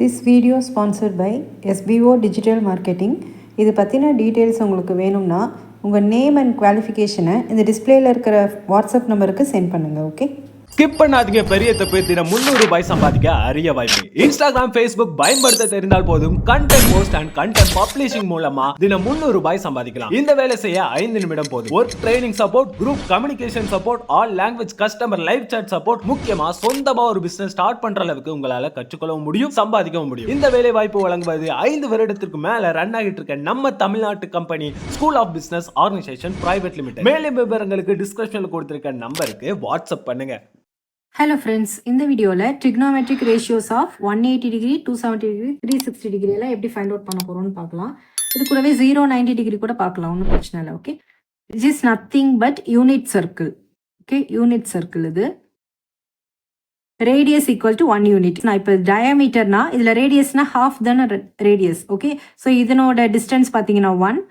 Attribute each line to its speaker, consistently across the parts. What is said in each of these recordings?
Speaker 1: This video sponsored by SBO Digital Marketing. இது பற்றின details உங்களுக்கு வேணும்னா உங்கள் நேம் அண்ட் குவாலிஃபிகேஷனை இந்த டிஸ்பிளேல இருக்கிற வாட்ஸ்அப் நம்பருக்கு சென்ட் பண்ணுங்கள். ஓகே,
Speaker 2: ஸ்கிப் பண்ணாதீங்க. பெரிய தப்பு. தினம் 300 ரூபாய் சம்பாதிக்க அரிய வாய்ப்பு. இன்ஸ்டாகிராம், ஃபேஸ்புக் பயன்படுத்த தெரிந்தால் போதும் content post and content publishing மூலமா தினம் 300 ரூபாய் சம்பாதிக்கலாம். இந்த வேலை செய்ய 5 நிமிடம் போதும். Work training support, group communication support, all language customer live chat support, முக்கியமா சொந்தமா ஒரு பிசினஸ் ஸ்டார்ட் பண்ற அளவுக்கு உங்களால கற்றுக்கொள்ளவும் முடியும், சம்பாதிக்கவும் முடியும். இந்த வேலை வாய்ப்பு வழங்குவது 5 வருடத்திற்கு மேல ரன் ஆகிட்டு இருக்க நம்ம தமிழ்நாட்டு company school of business organisation private limited. மேலும் விவரங்களுக்கு டிஸ்கிரிப்ஷன்ல கொடுத்திருக்க நம்பருக்கு வாட்ஸ்அப் பண்ணுங்க.
Speaker 1: ஹலோ ஃப்ரெண்ட்ஸ், இந்த வீடியோவில் trigonometric ratios of 180 degree, 270 degree, 360 degree எல்லாம் எப்படி ஃபைண்ட் அவுட் பண்ண போகிறோம்னு பார்க்கலாம். இது கூடவே 0-90 டிகிரி கூட பார்க்கலாம், ஒன்றும் பிரச்சனை இல்லை. Okay, it is nothing but unit circle. Okay, unit circle இது. Radius equal to 1 unit. நான் இப்போ டயாமீட்டர்னா இதில் ரேடியஸ்னா ஹாஃப் தானே ரேடியஸ். ஓகே, ஸோ இதனோட டிஸ்டன்ஸ் பார்த்தீங்கன்னா 1.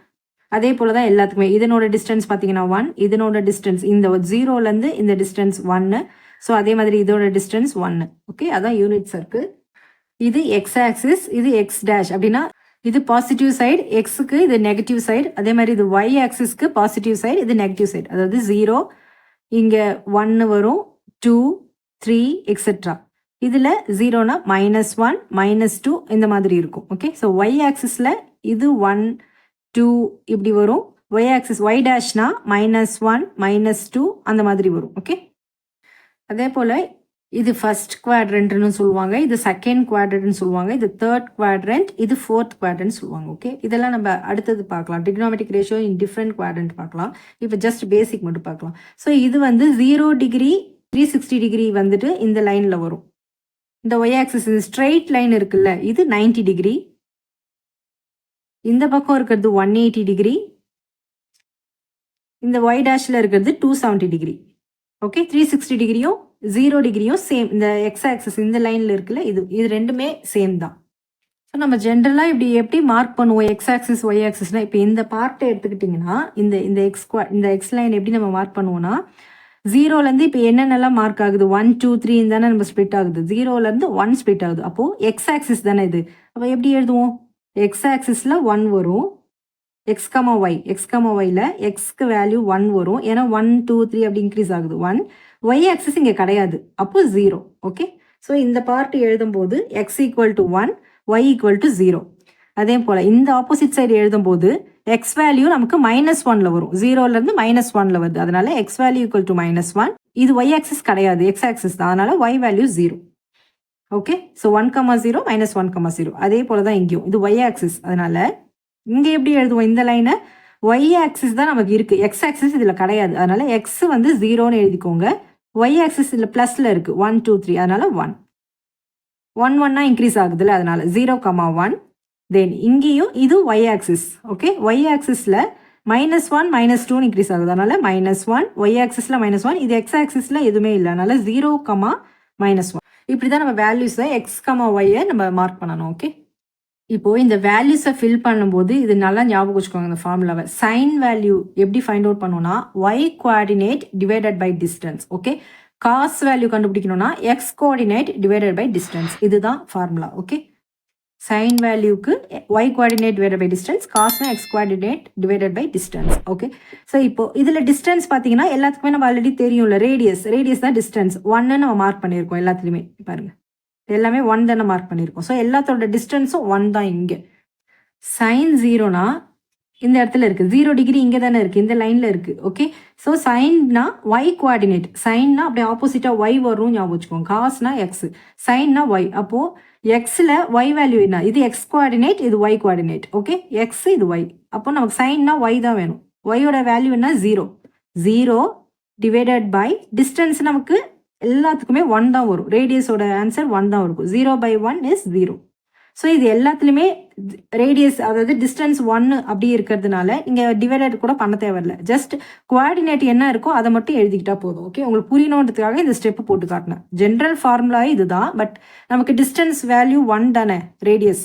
Speaker 1: அதே போல தான் எல்லாத்துக்குமே இதனோட டிஸ்டன்ஸ் பார்த்தீங்கன்னா 1. இதனோட டிஸ்டன்ஸ் இந்த 0லேருந்து இந்த டிஸ்டன்ஸ் 1. ஸோ அதே மாதிரி இதோட டிஸ்டன்ஸ் 1. ஓகே, அதான் யூனிட் சர்க்கிள். இது எக்ஸ் ஆக்சிஸ், இது எக்ஸ் டேஷ். அப்படின்னா இது பாசிட்டிவ் சைடு எக்ஸுக்கு, இது நெகட்டிவ் சைடு. அதே மாதிரி இது ஒய் ஆக்சிஸ்க்கு பாசிட்டிவ் சைடு, இது நெகட்டிவ் சைடு. அதாவது 0, இங்கே 1 வரும், 2, 3 எக்ஸெட்ரா. இதில் 0னா -1, -2 இந்த மாதிரி இருக்கும். ஓகே, ஸோ ஒய் ஆக்சிஸில் இது 1, 2 இப்படி வரும். ஒய் ஆக்சிஸ் ஒய் டேஷ்னா -1, -2 அந்த மாதிரி வரும். ஓகே, அதே போல் இது ஃபர்ஸ்ட் குவாட்ரண்ட்னு சொல்லுவாங்க, இது செகண்ட் குவாட்ரண்ட்னு சொல்லுவாங்க, இது தேர்ட் குவாட்ரண்ட், இது ஃபோர்த் குவாட்ரண்ட் சொல்லுவாங்க. ஓகே, இதெல்லாம் நம்ம அடுத்தது பார்க்கலாம். Trigonometric ratio in different quadrant பார்க்கலாம். இப்போ ஜஸ்ட் பேசிக் மட்டும் பார்க்கலாம். ஸோ இது வந்து 0 டிகிரி, 360 டிகிரி வந்துட்டு இந்த லைனில் வரும். இந்த ஒய் ஆக்சிஸ் இந்த ஸ்ட்ரெயிட் லைன் இருக்குல்ல, இது 90 டிகிரி. இந்த பக்கம் இருக்கிறது 180 டிகிரி. இந்த ஒய் டேஷில் இருக்கிறது 270 டிகிரி. ஓகே, 360 டிகிரியும் 0 டிகிரியும் சேம். இந்த எக்ஸ் ஆக்சஸ் இந்த லைனில் இருக்குல்ல, இது ரெண்டுமே சேம் தான். ஸோ நம்ம ஜென்ரலாக இப்படி எப்படி மார்க் பண்ணுவோம் எக்ஸ் ஆக்சிஸ் ஒய் ஆக்சிஸ்னால், இப்போ இந்த பார்ட்டை எடுத்துக்கிட்டிங்கன்னா இந்த எக்ஸ் லைன் எப்படி நம்ம மார்க் பண்ணுவோம்னா, 0லேருந்து இப்போ என்னென்னலாம் மார்க் ஆகுது, 1, 2, 3 தானே நம்ம ஸ்ப்ளிட் ஆகுது. 0லேருந்து 1 ஸ்ப்ளிட் ஆகுது. அப்போது எக்ஸ் ஆக்சிஸ் தானே இது. அப்போ எப்படி எழுதுவோம், எக்ஸ் ஆக்சிஸில் 1 வரும். எக்ஸ்கமா எக்ஸ்க்கு வேல்யூ 1 வரும். ஏன்னா 1, 2, 3 அப்படி இன்க்ரீஸ் ஆகுது. 1 ஒய் ஆக்சிஸ் இங்கே கிடையாது, அப்போ 0. ஓகே, ஸோ இந்த பார்ட் எழுதும்போது x equal to 1, y equal to 0. அதே போல் இந்த ஆப்போசிட் சைடு எழுதும்போது எக்ஸ் வேல்யூ நமக்கு -1ல் வரும். 0லேருந்து -1ல் வருது. அதனால எக்ஸ் வேல்யூ ஈக்குவல் டு -1. இது ஒய் ஆக்சிஸ் கிடையாது, எக்ஸ் ஆக்சிஸ் தான். அதனால ஒய் வேல்யூ 0. Okay, so 1,0 -1,0. அதே போல தான் இங்கேயும் இது ஒய் ஆக்சிஸ். அதனால இங்கே எப்படி எழுதுவோம், இந்த லைனை ஒய் ஆக்சிஸ் தான் நமக்கு இருக்குது, எக்ஸ் ஆக்சிஸ் இதில் கிடையாது. அதனால எக்ஸ் வந்து 0ன்னு எழுதிக்கோங்க. ஒய் ஆக்சிஸ் இதில் ப்ளஸில் இருக்குது 1, 2, 3. அதனால 1 1 இன்க்ரீஸ் ஆகுதுல்ல, அதனால 0,1. தென் இங்கேயும் இது ஒய் ஆக்சிஸ். ஓகே, ஒய் ஆக்சிஸில் -1, -2 இன்க்ரீஸ் ஆகுது. அதனால -1, ஒய் ஆக்சிஸில் -1. இது எக்ஸ் ஆக்சிஸில் எதுவுமே இல்லை, அதனால 0, -1. இப்படி தான் நம்ம வேல்யூஸை எக்ஸ், ஒய்யை நம்ம மார்க் பண்ணணும். ஓகே, இப்போ இந்த வேல்யூஸை ஃபில் பண்ணும்போது இது நல்லா ஞாபகம் வச்சுக்கோங்க. இந்த ஃபார்முலாவை சைன் வேல்யூ எப்படி ஃபைண்ட் அவுட் பண்ணுவோம்னா, Y coordinate divided by distance. Okay, cos value கண்டுபிடிக்கணும்னா X coordinate divided by distance. இதுதான் ஃபார்முலா. ஓகே, சைன் வேல்யூக்கு Y coordinate divided by distance, காஸ்னா X coordinate divided by distance. Okay, so இப்போ இதில் distance பார்த்தீங்கன்னா எல்லாத்துக்குமே நம்ம ஆல்ரெடி தெரியும்ல, ரேடியஸ் தான் டிஸ்டன்ஸ். 1ன்னு நம்ம மார்க் பண்ணியிருக்கோம் எல்லாத்துலேயுமே. பாருங்க, எல்லாமே 1 தானே மார்க் பண்ணியிருக்கோம். ஸோ எல்லாத்தோட டிஸ்டன்ஸும் 1 தான். இங்கே சைன் 0னா இந்த இடத்துல இருக்குது, 0 டிகிரி இங்கே தானே இருக்குது, இந்த லைனில் இருக்குது. ஓகே, ஸோ சைன்னா ஒய் கோஆர்டினேட், சைன்னா அப்படியே ஆப்போசிட்டாக ஒய் வரும், ஞாபகம் வச்சுக்கோங்க. காஸ்னா எக்ஸ், சைன்னா ஒய். அப்போது எக்ஸில் ஒய் வேல்யூ என்ன, இது எக்ஸ் கோஆர்டினேட், இது ஒய் கோஆர்டினேட். ஓகே, எக்ஸ் இது ஒய். அப்போ நமக்கு சைன்னா ஒய் தான் வேணும். ஒய்யோட வேல்யூ என்ன, 0 டிவைடட் பை டிஸ்டன்ஸ். நமக்கு எல்லாத்துக்குமே 1 தான் வரும். ரேடியஸோட ஆன்சர் 1 தான் இருக்கும். 0/1 இஸ் 0. ஸோ இது எல்லாத்துலேயுமே ரேடியஸ், அதாவது டிஸ்டன்ஸ் 1 அப்படி இருக்கிறதுனால நீங்கள் டிவைடட் கூட பண்ண தேவையில்லை. ஜஸ்ட் கோஆர்டினேட் என்ன இருக்கோ அதை மட்டும் எழுதிக்கிட்டா போதும். ஓகே, உங்களுக்கு புரியணுன்றதுக்காக இந்த ஸ்டெப்பு போட்டு காட்டினேன். ஜென்ரல் ஃபார்முலா இதுதான், பட் நமக்கு டிஸ்டன்ஸ் வேல்யூ 1 தானே ரேடியஸ்.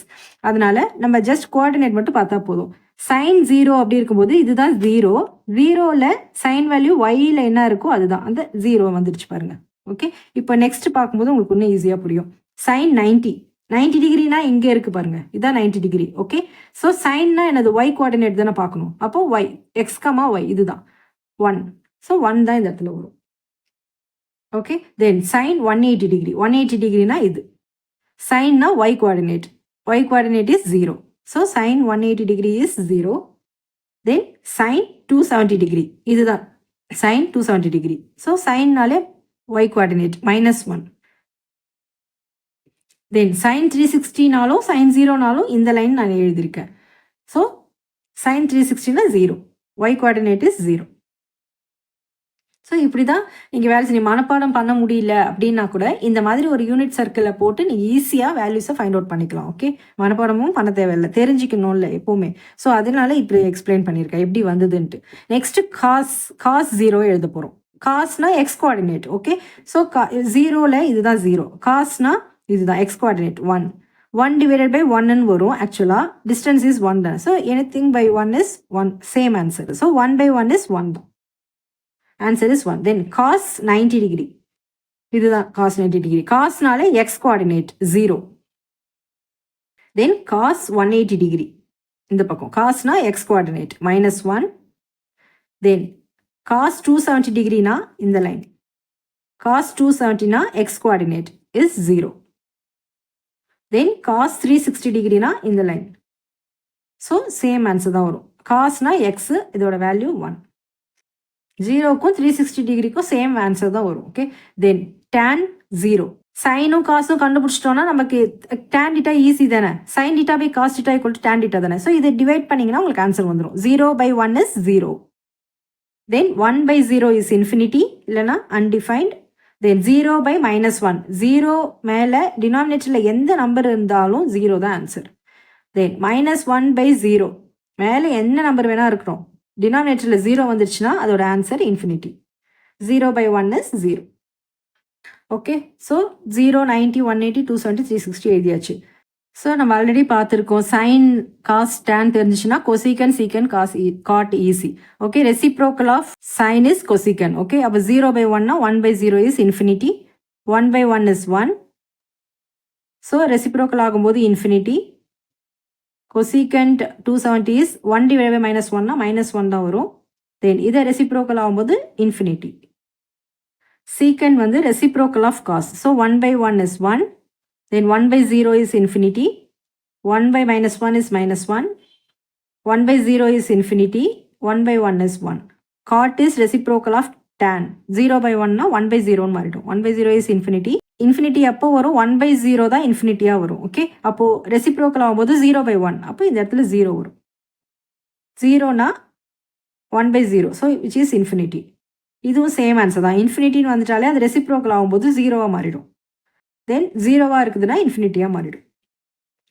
Speaker 1: அதனால நம்ம ஜஸ்ட் கோஆர்டினேட் மட்டும் பார்த்தா போதும். சைன் 0 அப்படி இருக்கும்போது இதுதான் 0ல் சைன் வேல்யூ ஒய்யில் என்ன இருக்கோ அதுதான், அந்த 0 வந்துடுச்சு பாருங்க. ஓகே, இப்போ நெக்ஸ்ட் பார்க்கும்போது உங்களுக்கு இன்னும் ஈஸியாக புரியும். சைன் 90 90 டிகிரினா இங்கே இருக்கு பாருங்க, இதான் 90 டிகிரி. ஓகே, ஸோ சைன்னா என்னது ஒய் கோஆர்டினேட் தானே பார்க்கணும். அப்போ ஒய் எக்ஸ் கமா ஒய் இதுதான் 1. ஸோ 1 தான் இந்த இடத்துல வரும். Okay, then sine 180 degree. 180 டிகிரினா இது. சைன்னா Y coordinate. Y coordinate is 0. So sine 180 degree is 0. Then sine 270 degree இதுதான் சைன் 270 டிகிரி. ஸோ சைன்னாலே ஒய் கோஆர்டினேட் -1. தென் சைன் 360நாலும் சைன் 0நாலும் இந்த லைன் நான் எழுதியிருக்கேன். ஸோ சைன் 360னா 0, ஒய் கோஆர்டினேட் இஸ் 0. ஸோ இப்படி தான் நீங்கள் வேலை செய்ய மனப்பாடம் பண்ண முடியல அப்படின்னா கூட இந்த மாதிரி ஒரு யூனிட் சர்க்கிளில் போட்டு நீங்கள் ஈஸியாக வேல்யூஸை ஃபைண்ட் அவுட் பண்ணிக்கலாம். ஓகே, மனப்பாடமும் பண்ண தேவையில்லை, தெரிஞ்சுக்கணும்ல எப்போவுமே. ஸோ அதனால இப்படி எக்ஸ்பிளைன் பண்ணியிருக்கேன் எப்படி வந்ததுன்ட்டு. நெக்ஸ்ட் காஸ் 0 எழுத போகிறோம். காஸ்னா எக்ஸ் கோஆர்டினேட். ஓகே, ஸோ 0ல் இதுதான் 0. காஸ்னா இதுதான் எக்ஸ் கோஆர்டினேட் 1. 1 டிவைடட் பை 1ன்னு வரும். ஆக்சுவலாக டிஸ்டன்ஸ் இஸ் 1 தான். So anything by 1 is 1, same answer. So 1 by 1 is 1 தான். Answer is 1. Then cos 90 degree இதுதான் காஸ் 90 டிகிரி. காஸ்னால X coordinate 0. Then cos 180 degree இந்த பக்கம். காஸ்னா எக்ஸ் கோஆர்டினேட் -1. தென் காஸ் 270 டிகிரினா இந்த லைன். காஸ் 270னா X coordinate is 0. Then cos 360 டிகிரினா இந்த லைன். ஸோ சேம் ஆன்சர் தான் வரும். காஸ்னா எக்ஸ், இதோட வேல்யூ 1. 0க்கும் 360 டிகிரிக்கும் சேம் ஆன்சர் தான் வரும். ஓகே, தென் tan 0. சைனும் காசும் கண்டுபிடிச்சிட்டோம்னா நமக்கு tan டீட்டா ஈஸி தானே. Sine theta by cos theta equal to tan theta தானே. ஸோ இதை டிவைட் பண்ணிங்கன்னா உங்களுக்கு ஆன்சர் வந்துடும். 0 by 1 is 0. Then 1 by 0 is infinity, இல்லைனா அன்டிஃபைன்ட். Then 0 by -1. 0 மேலே டினாமினேட்டரில் எந்த நம்பர் இருந்தாலும் 0 தான் ஆன்சர். தென் -1 பை 0 மேலே என்ன நம்பர் வேணால் இருக்கணும், டினாமினேட்டரில் 0 வந்துருச்சுன்னா அதோட answer infinity. 0 by 1 is 0. Okay, so 0, 90, 180, 270, 360 எழுதியாச்சு. ஸோ நம்ம ஆல்ரெடி பார்த்துருக்கோம், சைன் காஸ் டேன் தெரிஞ்சிச்சுன்னா cosecant secant cot easy. Okay, reciprocal of sine is cosecant. Okay, அப்போ 0 பை 1னா 1 by 0 is infinity. 1 by 1 is 1. So reciprocal ஆகும்போது infinity. Cosecant 270 is 1 divide by -1னா -1 தான் வரும். தென் இதை ரெசிப்ரோக்கல் ஆகும்போது இன்ஃபினிட்டி. சீக்கண்ட் வந்து reciprocal of cos. So 1 by 1 is 1. Then 1 by 0 is infinity. 1 by -1 is -1. 1 by 0 is infinity. 1 by 1 is 1. Cot is reciprocal of tan. 0 by 1 na 1 by 0 மாறிடும். 1 by 0 is infinity. Infinity அப்போ வரும் 1 by 0 தான் இன்ஃபினிட்டியா வரும். Okay, அப்போ reciprocal ஆகும்போது 0 by 1. அப்போ இந்த இடத்துல 0 வரும். 0னா 1 by 0. So which is infinity. இதுவும் சேம் ஆன்சர் தான். இன்ஃபினிட்டின்னு வந்துட்டாலே அது ரெசிப்ரோக்கல் ஆகும்போது 0வா மாறிடும். தென் 0வா இருக்குதுன்னா இன்ஃபினிட்டியாக மாறிடும்.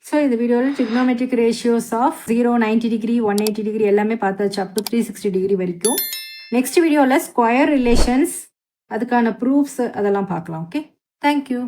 Speaker 1: ஸோ இந்த வீடியோவில் trigonometric ratios of 0, 90 degree, 180 degree எல்லாமே பார்த்தாச்சு, அப் டு 360 டிகிரி வரைக்கும். நெக்ஸ்ட் வீடியோவில் ஸ்கொயர் ரிலேஷன்ஸ், அதுக்கான ப்ரூஃப்ஸ் அதெல்லாம் பார்க்கலாம். Okay, thank you.